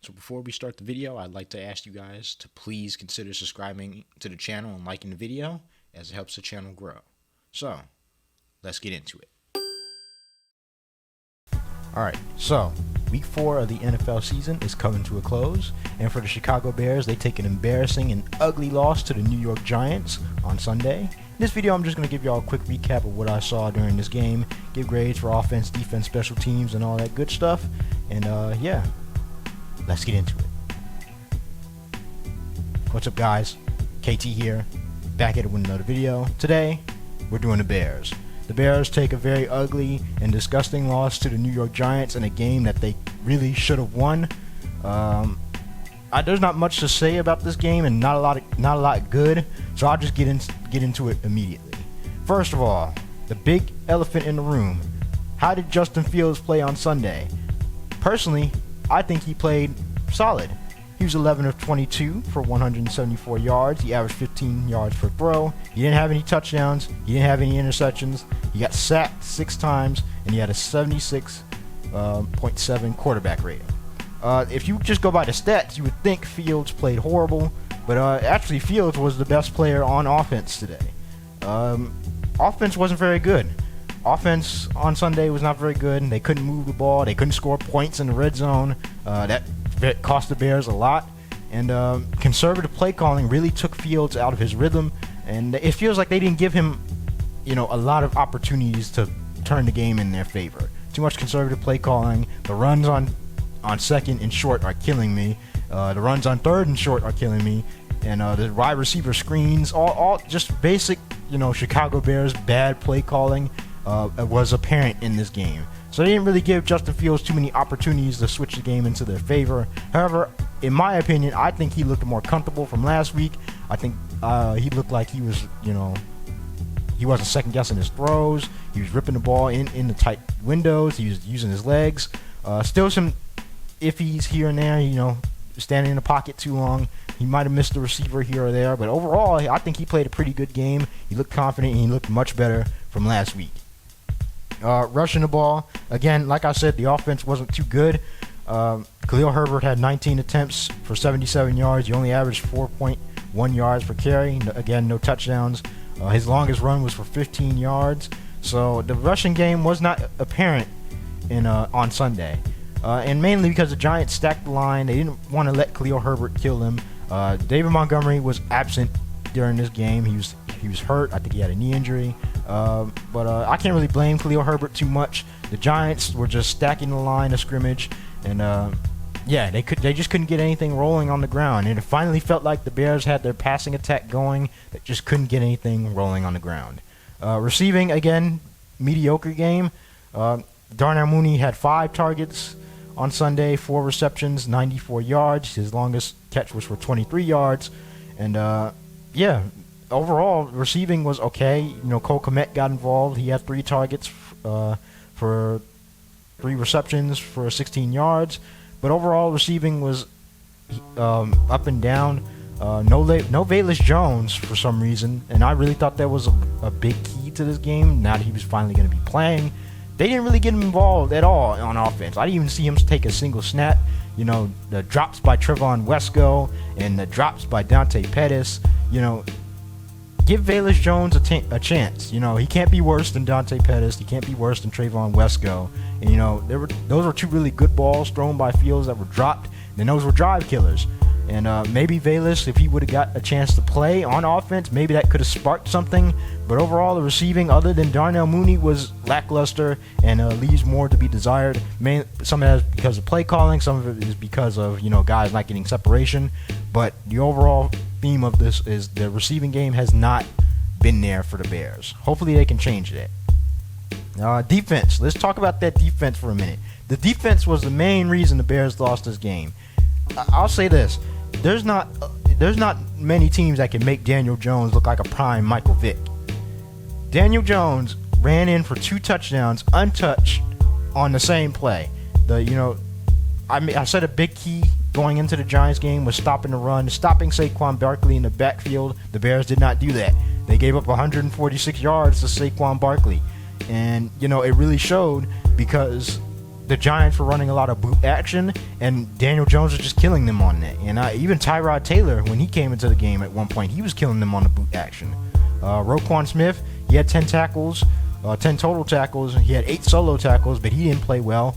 So before we start the video, I'd like to ask you guys to please consider subscribing to the channel and liking the video, as it helps the channel grow. So, let's get into it. Alright, so week 4 of the NFL season is coming to a close, and for the Chicago Bears, they take an embarrassing and ugly loss to the New York Giants on Sunday. In this video, I'm just going to give y'all a quick recap of what I saw during this game, give grades for offense, defense, special teams, and all that good stuff, and yeah, let's get into it. What's up, guys? KT here, back at it with another video. Today, we're doing the Bears. The Bears take a very ugly and disgusting loss to the New York Giants in a game that they really should have won. There's not much to say about this game, and not a lot good. So I'll just get into it immediately. First of all, the big elephant in the room: how did Justin Fields play on Sunday? Personally, I think he played solid. He was 11 of 22 for 174 yards. He averaged 15 yards per throw. He didn't have any touchdowns. He didn't have any interceptions. He got sacked 6 times, and he had a 76.7 quarterback rating. If you just go by the stats, you would think Fields played horrible, but actually Fields was the best player on offense today. Offense wasn't very good. Offense on Sunday was not very good. They couldn't move the ball. They couldn't score points in the red zone. That cost the Bears a lot. And conservative play calling really took Fields out of his rhythm. And it feels like they didn't give him, a lot of opportunities to turn the game in their favor. Too much conservative play calling. The runs on second and short are killing me. The runs on third and short are killing me. And the wide receiver screens, all just basic, Chicago Bears bad play calling was apparent in this game. So they didn't really give Justin Fields too many opportunities to switch the game into their favor. However, in my opinion, I think he looked more comfortable from last week. I think he looked like he was, he wasn't second guessing his throws. He was ripping the ball in the tight windows. He was using his legs. Still some iffies here and there, standing in the pocket too long. He might have missed the receiver here or there, but overall, I think he played a pretty good game. He looked confident, and he looked much better from last week. Rushing the ball, again, like I said, the offense wasn't too good. Cleo Herbert had 19 attempts for 77 yards. He only averaged 4.1 yards per carry. Again, no touchdowns. His longest run was for 15 yards. So the rushing game was not apparent on Sunday. And mainly because the Giants stacked the line. They didn't want to let Cleo Herbert kill them. David Montgomery was absent during this game. He was hurt. I think he had a knee injury. But I can't really blame Cleo Herbert too much. The Giants were just stacking the line of scrimmage, and yeah, they just couldn't get anything rolling on the ground. And it finally felt like the Bears had their passing attack going, that just couldn't get anything rolling on the ground. Receiving, again, mediocre game. Darnell Mooney had 5 targets on Sunday, 4 receptions, 94 yards. His longest catch was for 23 yards. And yeah, overall, receiving was okay. Cole Kmet got involved. He had 3 targets for 3 receptions for 16 yards. But overall, receiving was up and down. No Velus Jones for some reason, and I really thought that was a big key to this game. Now that he was finally going to be playing, they didn't really get him involved at all on offense. I didn't even see him take a single snap. The drops by Trevon Wesco and the drops by Dante Pettis. Give Velus Jones a chance. He can't be worse than Dante Pettis. He can't be worse than Trevon Wesco. And those were 2 really good balls thrown by Fields that were dropped. And those were drive killers. And maybe Velus, if he would have got a chance to play on offense, maybe that could have sparked something. But overall, the receiving, other than Darnell Mooney, was lackluster and leaves more to be desired. Some of that is because of play calling. Some of it is because of guys not getting separation. But the overall theme of this is the receiving game has not been there for the Bears. Hopefully they can change that. Defense. Let's talk about that defense for a minute. The defense was the main reason the Bears lost this game. I'll say this. There's not many teams that can make Daniel Jones look like a prime Michael Vick. Daniel Jones ran in for 2 touchdowns untouched on the same play. I said a big key going into the Giants game was stopping the run, stopping Saquon Barkley in the backfield. The Bears did not do that. They gave up 146 yards to Saquon Barkley. And, it really showed because the Giants were running a lot of boot action, and Daniel Jones was just killing them on that. And even Tyrod Taylor, when he came into the game at one point, he was killing them on the boot action. Roquan Smith, he had 10 tackles, 10 total tackles. He had 8 solo tackles, but he didn't play well.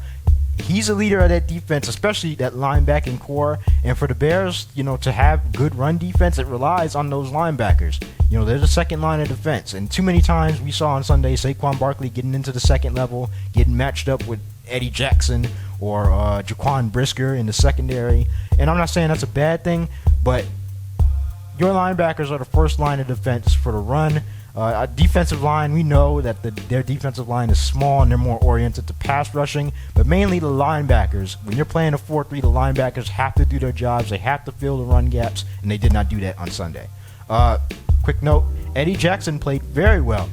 He's a leader of that defense, especially that linebacking core. And for the Bears, to have good run defense, it relies on those linebackers. They're the second line of defense. And too many times we saw on Sunday Saquon Barkley getting into the second level, getting matched up with Eddie Jackson or Jaquan Brisker in the secondary. And I'm not saying that's a bad thing, but your linebackers are the first line of defense for the run. A defensive line, we know that their defensive line is small and they're more oriented to pass rushing, but mainly the linebackers. When you're playing a 4-3, the linebackers have to do their jobs. They have to fill the run gaps, and they did not do that on Sunday. Quick note, Eddie Jackson played very well.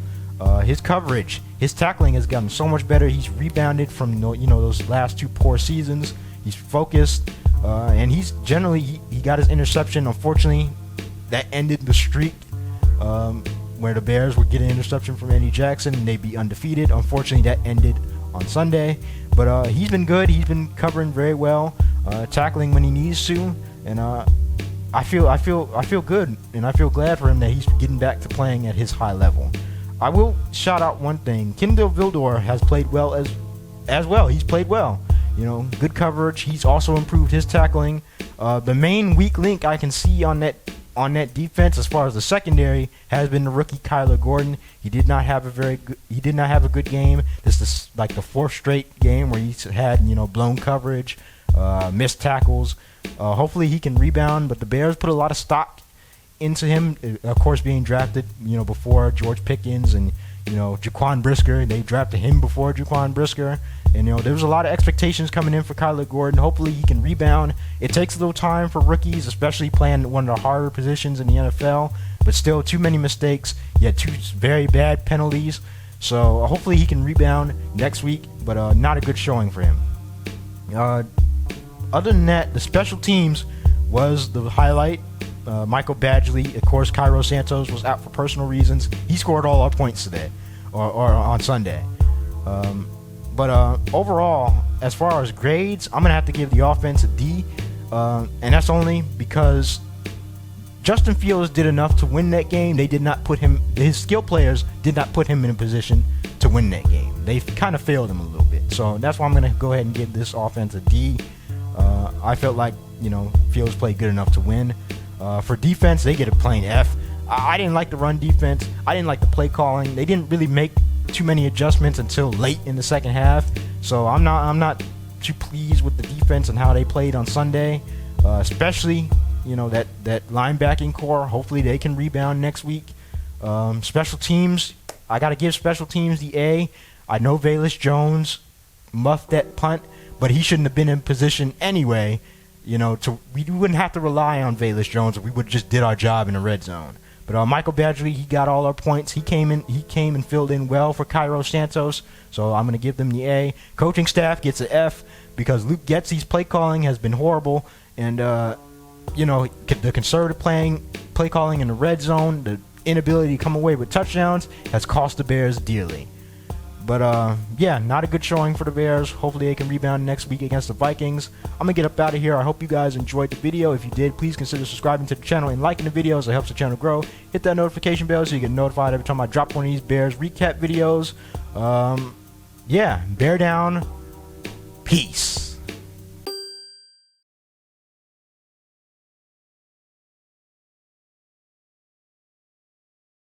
His coverage, his tackling has gotten so much better. He's rebounded from those last 2 poor seasons. He's focused, and he's generally he got his interception. Unfortunately, that ended the streak. Where the Bears would get an interception from Eddie Jackson and they'd be undefeated. Unfortunately, that ended on Sunday. But he's been good. He's been covering very well, tackling when he needs to, and I feel good, and I feel glad for him that he's getting back to playing at his high level. I will shout out one thing: Kindle Vildor has played well as well. He's played well. Good coverage. He's also improved his tackling. The main weak link I can see on that defense, as far as the secondary, has been the rookie Kyler Gordon. He did not have a good game. This is like the 4th straight game where he's had blown coverage, missed tackles. Hopefully he can rebound, but the Bears put a lot of stock into him. Of course, being drafted before George Pickens and Jaquan Brisker. They drafted him before Jaquan Brisker. And there was a lot of expectations coming in for Kyler Gordon. Hopefully he can rebound. It takes a little time for rookies, especially playing one of the harder positions in the NFL. But still, too many mistakes. He had 2 very bad penalties. So hopefully he can rebound next week. But not a good showing for him. Other than that, the special teams was the highlight. Michael Badgley, of course, Cairo Santos was out for personal reasons. He scored all our points today, or on Sunday. But overall, as far as grades, I'm going to have to give the offense a D. And that's only because Justin Fields did enough to win that game. They did not put him, his skill players did not put him in a position to win that game. They kind of failed him a little bit. So that's why I'm going to go ahead and give this offense a D. I felt like, Fields played good enough to win. For defense, they get a plain F. I didn't like the run defense. I didn't like the play calling. They didn't really make too many adjustments until late in the second half. So I'm not too pleased with the defense and how they played on Sunday, especially that linebacking core. Hopefully they can rebound next week. Special teams, I got to give special teams the A. I know Velus Jones muffed that punt, but he shouldn't have been in position anyway. We wouldn't have to rely on Velus Jones if we would have just did our job in the red zone. But Michael Badgley, he got all our points. He came and filled in well for Cairo Santos, so I'm going to give them the A. Coaching staff gets an F because Luke Getsy's play calling has been horrible, and the conservative play calling in the red zone, the inability to come away with touchdowns has cost the Bears dearly. But not a good showing for the Bears. Hopefully they can rebound next week against the Vikings. I'm going to get up out of here. I hope you guys enjoyed the video. If you did, please consider subscribing to the channel and liking the videos. It helps the channel grow. Hit that notification bell so you get notified every time I drop one of these Bears recap videos. Bear down. Peace.